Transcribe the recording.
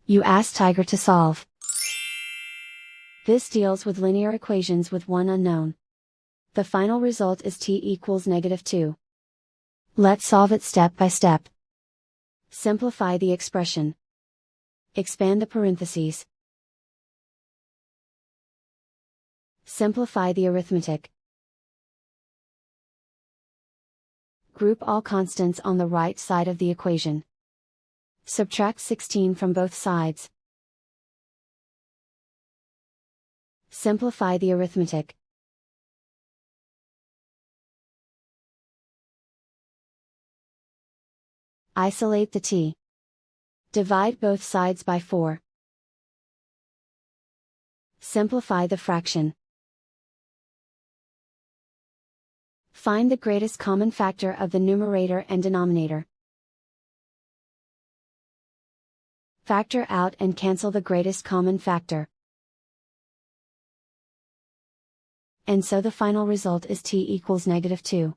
You ask Tiger to solve. This deals with linear equations with one unknown. The final result is t equals -2. Let's solve it step by step. Simplify the expression. Expand the parentheses. Simplify the arithmetic. Group all constants on the right side of the equation. Subtract 16 from both sides. Simplify the arithmetic. Isolate the t. Divide both sides by 4. Simplify the fraction. Find the greatest common factor of the numerator and denominator. Factor out and cancel the greatest common factor. And so the final result is t equals -2.